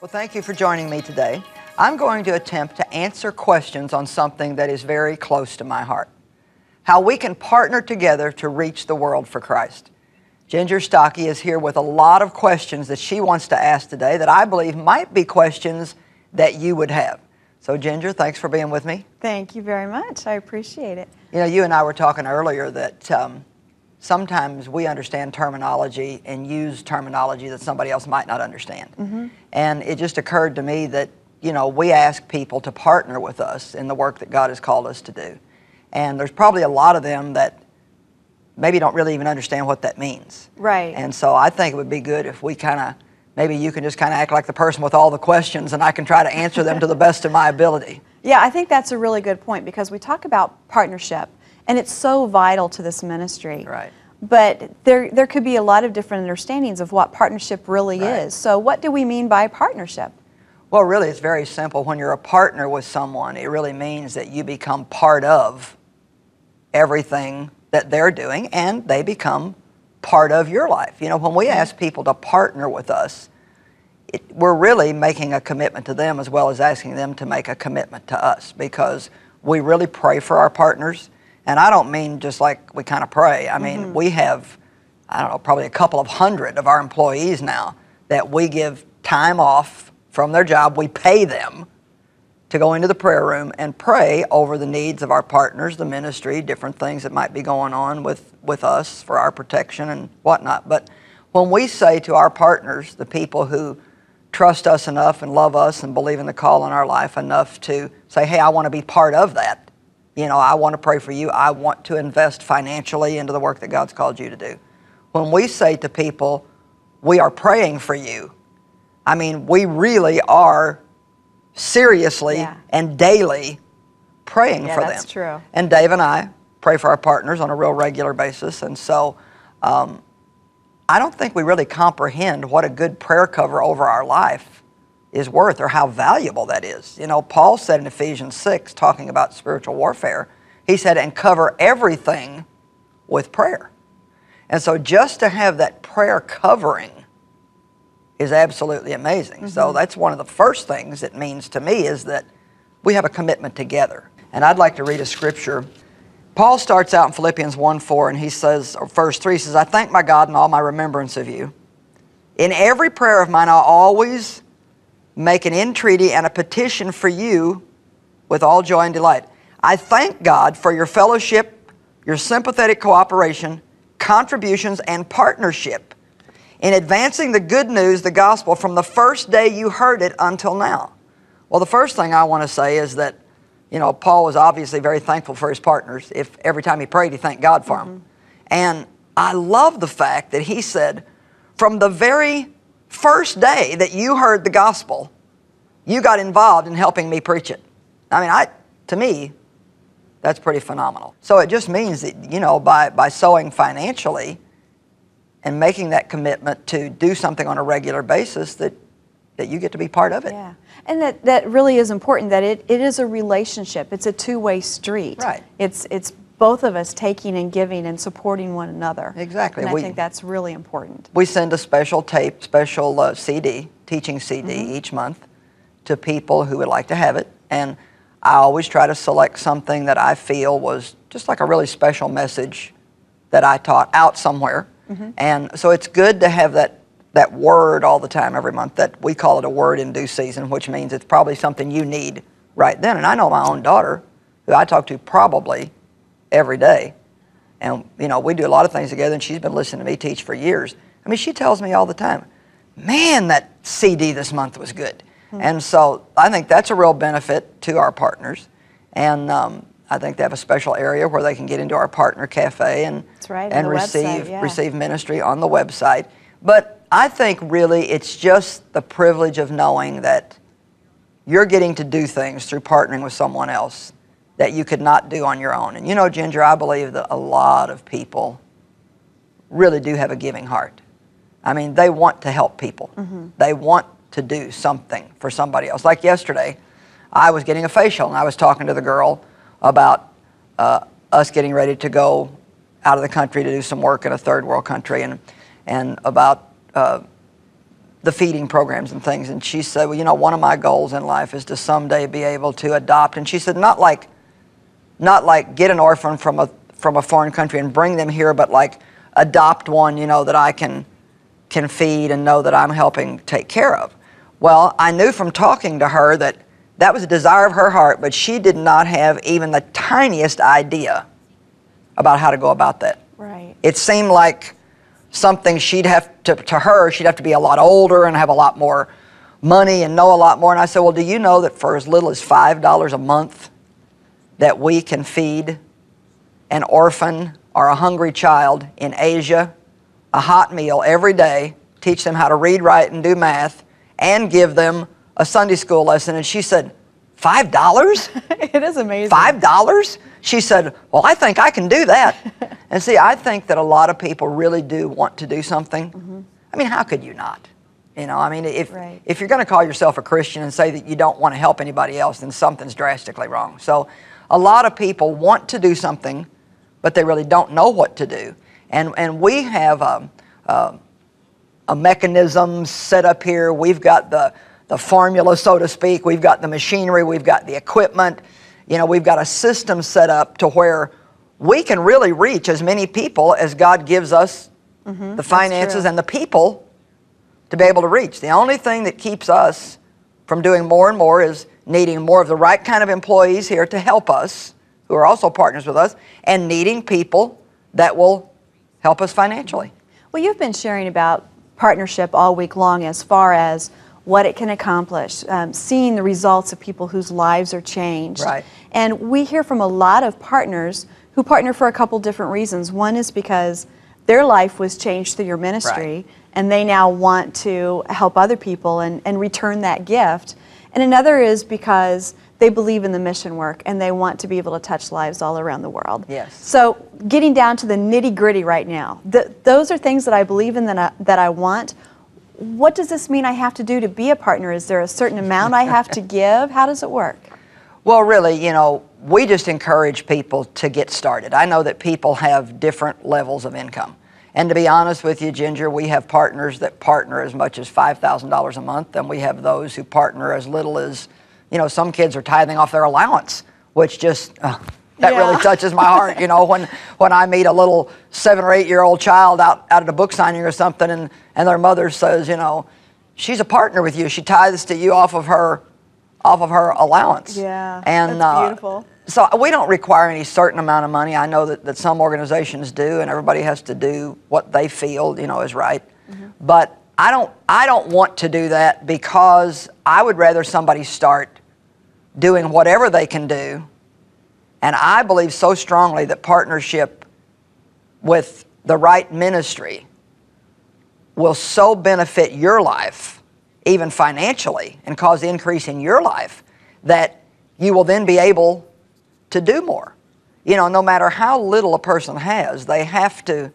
Well, thank you for joining me today. I'm going to attempt to answer questions on something that is very close to my heart. How we can partner together to reach the world for Christ. Ginger Stocky is here with a lot of questions that she wants to ask today that I believe might be questions that you would have. So Ginger, thanks for being with me. Thank you very much. I appreciate it. You know, you and I were talking earlier that sometimes we understand terminology and use terminology that somebody else might not understand. Mm-hmm. And it just occurred to me that, you know, we ask people to partner with us in the work that God has called us to do. And there's probably a lot of them that maybe don't really even understand what that means. Right. And so I think it would be good if we maybe you can just kind of act like the person with all the questions and I can try to answer them to the best of my ability. Yeah, I think that's a really good point because we talk about partnership and it's so vital to this ministry. Right. But there could be a lot of different understandings of what partnership really is. So what do we mean by partnership? Well, really, it's very simple. When you're a partner with someone, it really means that you become part of everything that they're doing and they become part of your life. You know, when we ask people to partner with us, we're really making a commitment to them as well as asking them to make a commitment to us, because we really pray for our partners. And I don't mean just like we kind of pray. I mean, we have, I don't know, probably a couple of hundred of our employees now that we give time off from their job. We pay them to go into the prayer room and pray over the needs of our partners, the ministry, different things that might be going on with us for our protection and whatnot. But when we say to our partners, the people who trust us enough and love us and believe in the call in our life enough to say, hey, I want to be part of that. You know, I want to pray for you. I want to invest financially into the work that God's called you to do. When we say to people, we are praying for you, I mean, we really are seriously and daily praying for them. That's true. And Dave and I pray for our partners on a real regular basis. And so I don't think we really comprehend what a good prayer cover over our life is worth or how valuable that is. You know, Paul said in Ephesians 6, talking about spiritual warfare, he said, and cover everything with prayer. And so just to have that prayer covering is absolutely amazing. So that's one of the first things it means to me, is that we have a commitment together. And I'd like to read a scripture. Paul starts out in Philippians 1:4, and he says, or verse 3 says, I thank my God in all my remembrance of you. In every prayer of mine, I always make an entreaty and a petition for you with all joy and delight. I thank God for your fellowship, your sympathetic cooperation, contributions, and partnership in advancing the good news, the gospel, from the first day you heard it until now. Well, the first thing I want to say is that, you know, Paul was obviously very thankful for his partners. If every time he prayed, he thanked God for them. And I love the fact that he said, from the very first day that you heard the gospel, you got involved in helping me preach it. I mean, to me, that's pretty phenomenal. So it just means that, you know, by sowing financially and making that commitment to do something on a regular basis, that you get to be part of it. Yeah, and that really is important, that it is a relationship. It's a two-way street. Right. It's both of us taking and giving and supporting one another. Exactly. And I think that's really important. We send a special tape, special CD, teaching CD each month to people who would like to have it. And I always try to select something that I feel was just like a really special message that I taught out somewhere. And so it's good to have that word all the time every month. That we call it a word in due season, which means it's probably something you need right then. And I know my own daughter, who I talk to probably every day, and you know, we do a lot of things together, and she's been listening to me teach for years. I mean, she tells me all the time, man, that CD this month was good. And so I think that's a real benefit to our partners. And I think they have a special area where they can get into our partner cafe and receive ministry on the website. But I think really it's just the privilege of knowing that you're getting to do things through partnering with someone else that you could not do on your own. And you know, Ginger, I believe that a lot of people really do have a giving heart. I mean, they want to help people. They want to do something for somebody else. Like yesterday, I was getting a facial, and I was talking to the girl about us getting ready to go out of the country to do some work in a third world country, and about the feeding programs and things. And she said, well, you know, one of my goals in life is to someday be able to adopt. And she said, not like get an orphan from a foreign country and bring them here, but like adopt one, you know, that I can feed and know that I'm helping take care of. Well, I knew from talking to her that that was a desire of her heart, but she did not have even the tiniest idea about how to go about that. Right. It seemed like something she'd have to be a lot older and have a lot more money and know a lot more. And I said, well, do you know that for as little as $5 a month that we can feed an orphan or a hungry child in Asia a hot meal every day, teach them how to read, write, and do math, and give them a Sunday school lesson? And she said, $5? It is amazing. $5? She said, well, I think I can do that. And see, I think that a lot of people really do want to do something. Mm-hmm. I mean, how could you not? You know, I mean, if you're going to call yourself a Christian and say that you don't want to help anybody else, then something's drastically wrong. So a lot of people want to do something, but they really don't know what to do. And we have a mechanism set up here. We've got the formula, so to speak. We've got the machinery. We've got the equipment. You know, we've got a system set up to where we can really reach as many people as God gives us the finances and the people to be able to reach. The only thing that keeps us from doing more and more is needing more of the right kind of employees here to help us, who are also partners with us, and needing people that will help us financially. Well, you've been sharing about partnership all week long as far as what it can accomplish, seeing the results of people whose lives are changed. Right. And we hear from a lot of partners who partner for a couple different reasons. One is because their life was changed through your ministry, right, and they now want to help other people and return that gift. And another is because they believe in the mission work and they want to be able to touch lives all around the world. Yes. So getting down to the nitty-gritty right now, those are things that I believe in, that I want. What does this mean I have to do to be a partner? Is there a certain amount I have to give? How does it work? Well, really, you know, we just encourage people to get started. I know that people have different levels of income. And to be honest with you, Ginger, we have partners that partner as much as $5,000 a month, and we have those who partner as little as, you know, some kids are tithing off their allowance, which just, that really touches my heart, you know, when I meet a little 7 or 8 year old child out at a book signing or something, and their mother says, you know, she's a partner with you. She tithes to you off of her allowance. Yeah, and, that's beautiful. So we don't require any certain amount of money. I know that some organizations do, and everybody has to do what they feel, you know, is right. Mm-hmm. But I don't want to do that, because I would rather somebody start doing whatever they can do. And I believe so strongly that partnership with the right ministry will so benefit your life, even financially, and cause increase in your life, that you will then be able to do more. You know, no matter how little a person has, they have to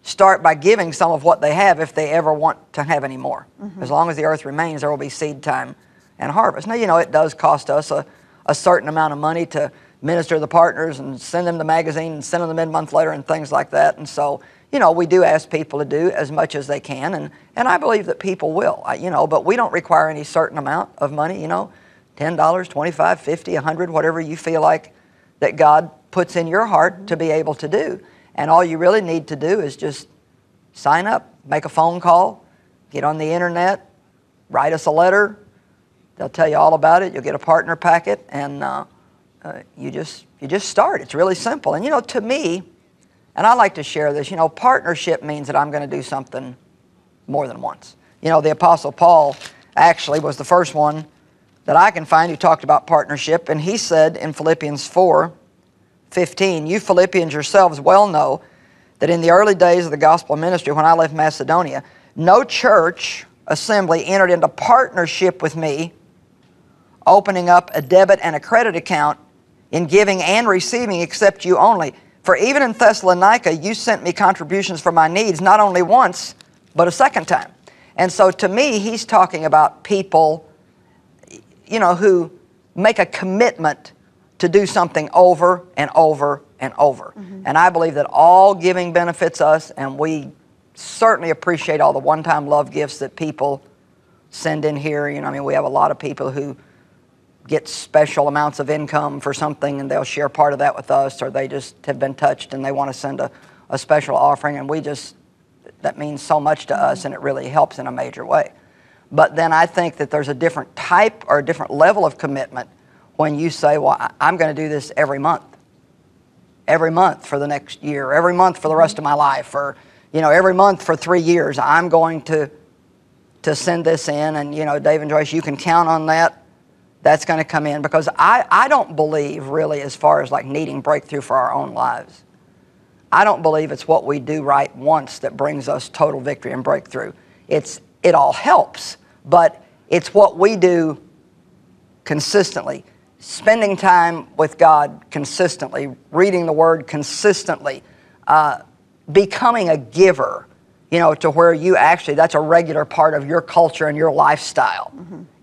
start by giving some of what they have if they ever want to have any more. Mm-hmm. As long as the earth remains, there will be seed time and harvest. Now, you know, it does cost us a certain amount of money to minister to the partners and send them the magazine and send them the mid-month letter and things like that. And so, you know, we do ask people to do as much as they can, and I believe that people will, you know, but we don't require any certain amount of money, you know, $10, $25, $50, $100, whatever you feel like that God puts in your heart to be able to do. And all you really need to do is just sign up, make a phone call, get on the internet, write us a letter. They'll tell you all about it. You'll get a partner packet, and you just start. It's really simple. And, you know, to me, and I like to share this, you know, partnership means that I'm going to do something more than once. You know, the Apostle Paul actually was the first one that I can find who talked about partnership, and he said in Philippians 4:15, you Philippians yourselves well know that in the early days of the gospel ministry, when I left Macedonia, no church assembly entered into partnership with me, opening up a debit and a credit account in giving and receiving, except you only. For even in Thessalonica, you sent me contributions for my needs, not only once, but a second time. And so to me, he's talking about people, you know, who make a commitment to do something over and over and over. Mm-hmm. And I believe that all giving benefits us, and we certainly appreciate all the one-time love gifts that people send in here. You know, I mean, we have a lot of people who get special amounts of income for something, and they'll share part of that with us, or they just have been touched and they want to send a special offering, and that means so much to us, and it really helps in a major way. But then I think that there's a different type or a different level of commitment when you say, well, I'm going to do this every month for the next year, every month for the rest of my life, or, you know, every month for 3 years, I'm going to send this in. And, you know, Dave and Joyce, you can count on that. That's going to come in, because I don't believe really, as far as like needing breakthrough for our own lives, I don't believe it's what we do right once that brings us total victory and breakthrough. It all helps, but it's what we do consistently. Spending time with God consistently, reading the Word consistently, becoming a giver, you know, to where you actually, that's a regular part of your culture and your lifestyle,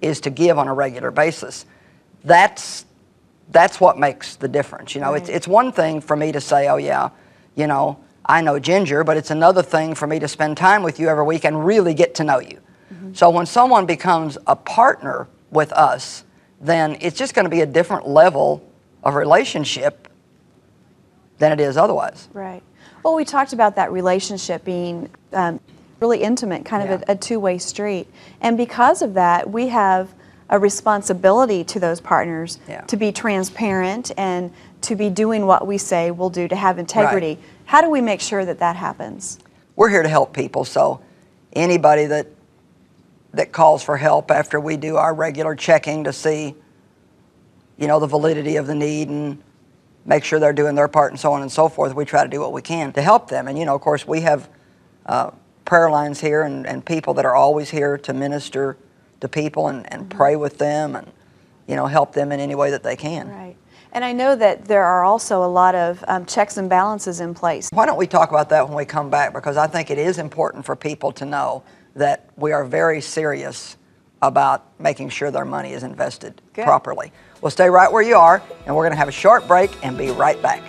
is to give on a regular basis. That's what makes the difference. You know, Right. it's one thing for me to say, oh yeah, you know, I know Ginger, but it's another thing for me to spend time with you every week and really get to know you. So when someone becomes a partner with us, then it's just going to be a different level of relationship than it is otherwise. Right. Well, we talked about that relationship being really intimate, kind of a two-way street. And because of that, we have a responsibility to those partners to be transparent and to be doing what we say we'll do, to have integrity. Right. How do we make sure that that happens? We're here to help people, so anybody that calls for help after we do our regular checking to see, you know, the validity of the need and make sure they're doing their part and so on and so forth, we try to do what we can to help them. And, you know, of course, we have prayer lines here and people that are always here to minister to people and pray with them and, you know, help them in any way that they can. Right. And I know that there are also a lot of checks and balances in place. Why don't we talk about that when we come back? Because I think it is important for people to know that we are very serious about making sure their money is invested properly. Well, stay right where you are, and we're going to have a short break and be right back.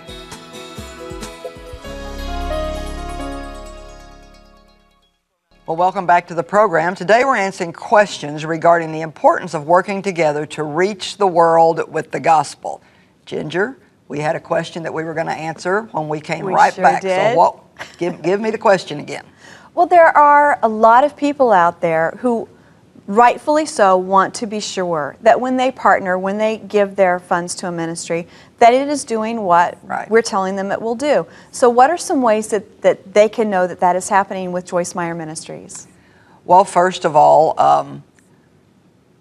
Well, welcome back to the program. Today we're answering questions regarding the importance of working together to reach the world with the gospel. Ginger, we had a question that we were going to answer when we came right back. Did. So give me the question again. Well, there are a lot of people out there who, rightfully so, want to be sure that when they partner, when they give their funds to a ministry, that it is doing what we're telling them it will do. So what are some ways that they can know that that is happening with Joyce Meyer Ministries? Well, first of all,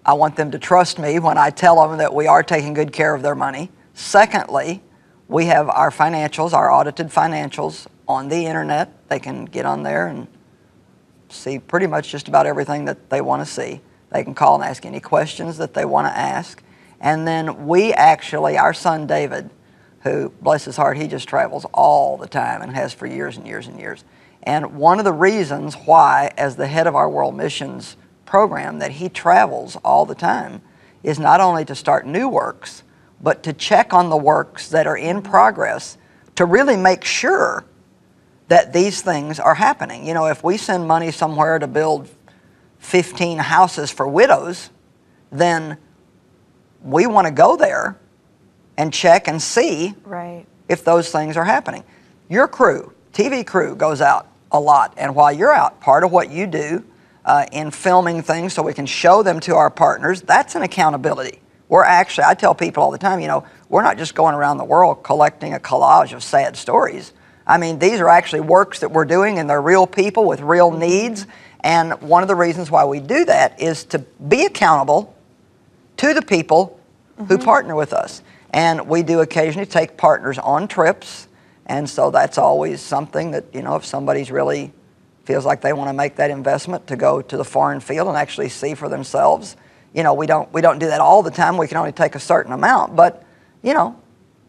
I want them to trust me when I tell them that we are taking good care of their money. Secondly, we have our financials, our audited financials on the internet. They can get on there and see pretty much just about everything that they want to see. They can call and ask any questions that they want to ask. And then we actually, our son David, who, bless his heart, he just travels all the time and has for years and years and years. And one of the reasons why, as the head of our World Missions program, that he travels all the time is not only to start new works, but to check on the works that are in progress to really make sure that these things are happening. You know, if we send money somewhere to build 15 houses for widows, then we want to go there and check and see if those things are happening. Your crew, TV crew, goes out a lot, and while you're out, part of what you do in filming things so we can show them to our partners, that's an accountability. We're actually, I tell people all the time, you know, we're not just going around the world collecting a collage of sad stories. I mean, these are actually works that we're doing, and they're real people with real needs. And one of the reasons why we do that is to be accountable to the people who partner with us. And we do occasionally take partners on trips. And so that's always something that, you know, if somebody's really feels like they want to make that investment to go to the foreign field and actually see for themselves, you know, we don't do that all the time. We can only take a certain amount. But, you know,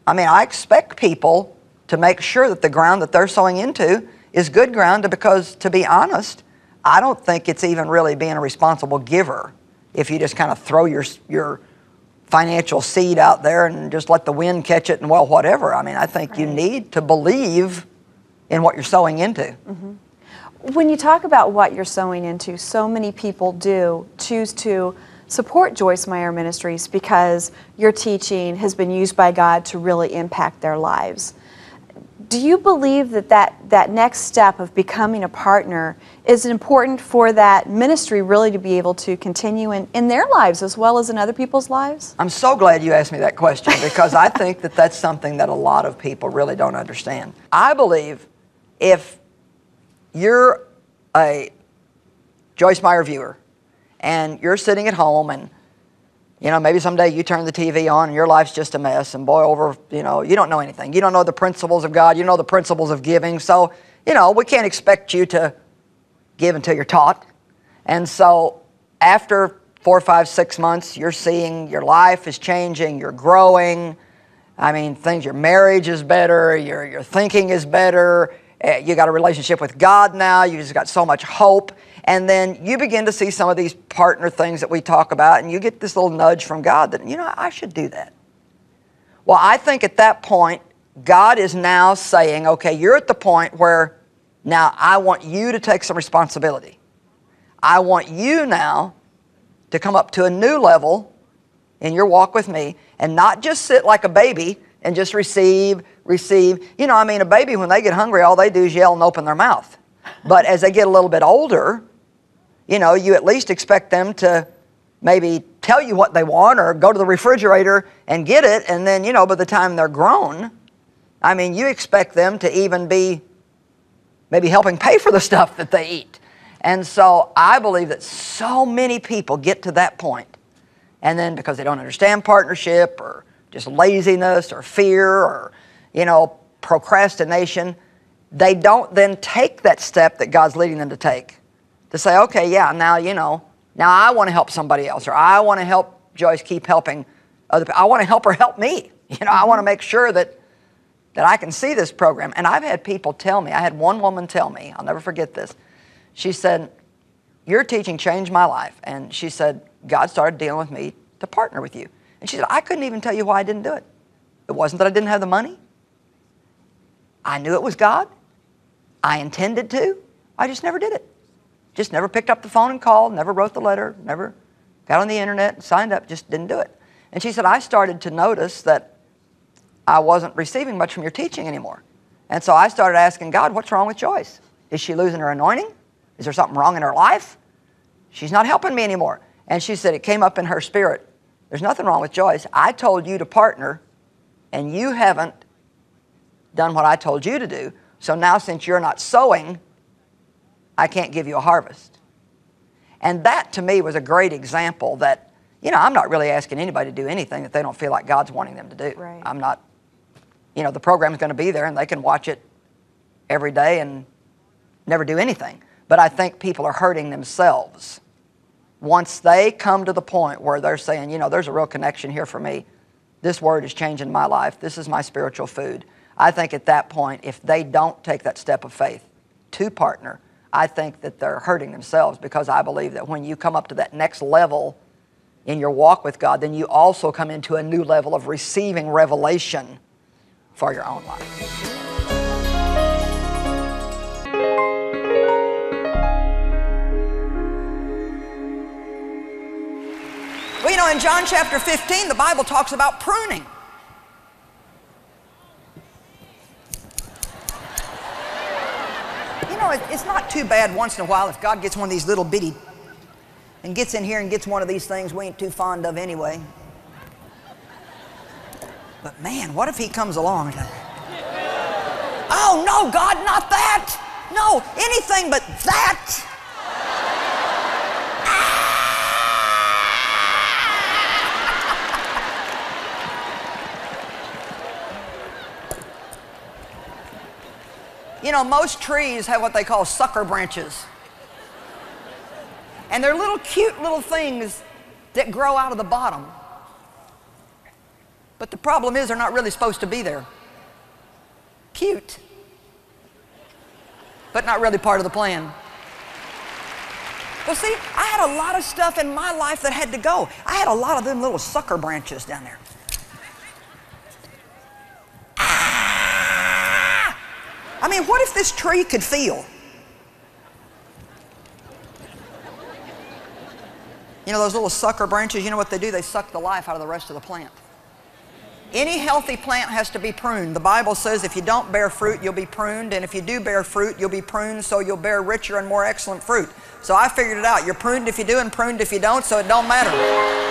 I mean, I expect people to make sure that the ground that they're sowing into is good ground, because, to be honest, I don't think it's even really being a responsible giver if you just kind of throw your financial seed out there and just let the wind catch it and, well, whatever. I mean, I think you need to believe in what you're sowing into. When you talk about what you're sowing into, so many people do choose to support Joyce Meyer Ministries because your teaching has been used by God to really impact their lives. Do you believe that next step of becoming a partner is important for that ministry really to be able to continue in their lives as well as in other people's lives? I'm so glad you asked me that question because I think that that's something that a lot of people really don't understand. I believe if you're a Joyce Meyer viewer and you're sitting at home and maybe someday you turn the TV on and your life's just a mess and boy, you don't know anything. You don't know the principles of God. You know the principles of giving. So, we can't expect you to give until you're taught. And so after 4, 5, 6 months, you're seeing your life is changing, you're growing. I mean, your marriage is better, your thinking is better. You got a relationship with God now. You just got so much hope. And then you begin to see some of these partner things that we talk about, and you get this little nudge from God that, I should do that. Well, I think at that point, God is now saying, okay, you're at the point where now I want you to take some responsibility. I want you now to come up to a new level in your walk with me and not just sit like a baby and just receive. A baby, when they get hungry, all they do is yell and open their mouth. But as they get a little bit older, you at least expect them to maybe tell you what they want or go to the refrigerator and get it. And then, by the time they're grown, you expect them to even be maybe helping pay for the stuff that they eat. And so I believe that so many people get to that point, and then because they don't understand partnership or just laziness or fear or, procrastination, they don't then take that step that God's leading them to take. To say, okay, yeah, now I want to help somebody else, or I want to help Joyce keep helping other people. I want to help her help me. I want to make sure that I can see this program. And I've had people tell me, I had one woman tell me, I'll never forget this. She said, your teaching changed my life. And she said, God started dealing with me to partner with you. And she said, I couldn't even tell you why I didn't do it. It wasn't that I didn't have the money. I knew it was God. I intended to. I just never did it. Just never picked up the phone and called, never wrote the letter, never got on the internet and signed up, just didn't do it. And she said, I started to notice that I wasn't receiving much from your teaching anymore. And so I started asking God, what's wrong with Joyce? Is she losing her anointing? Is there something wrong in her life? She's not helping me anymore. And she said it came up in her spirit. There's nothing wrong with Joyce. I told you to partner, and you haven't done what I told you to do. So now since you're not sowing, I can't give you a harvest. And that to me was a great example that, I'm not really asking anybody to do anything that they don't feel like God's wanting them to do. Right. I'm not, the program's going to be there and they can watch it every day and never do anything. But I think people are hurting themselves once they come to the point where they're saying, there's a real connection here for me. This word is changing my life. This is my spiritual food. I think at that point, if they don't take that step of faith to partner, I think that they're hurting themselves, because I believe that when you come up to that next level in your walk with God, then you also come into a new level of receiving revelation for your own life. Well, in John chapter 15, the Bible talks about pruning. It's not too bad once in a while if God gets one of these little bitty and gets in here and gets one of these things we ain't too fond of anyway. But man, what if he comes along and, oh no, God, not that. No, anything but that. Most trees have what they call sucker branches. And they're little cute little things that grow out of the bottom. But the problem is they're not really supposed to be there. Cute, but not really part of the plan. Well, see, I had a lot of stuff in my life that had to go. I had a lot of them little sucker branches down there. What if this tree could feel? You know those little sucker branches, you know what they do? They suck the life out of the rest of the plant. Any healthy plant has to be pruned. The Bible says if you don't bear fruit, you'll be pruned, and if you do bear fruit, you'll be pruned so you'll bear richer and more excellent fruit. So I figured it out. You're pruned if you do and pruned if you don't, so it don't matter.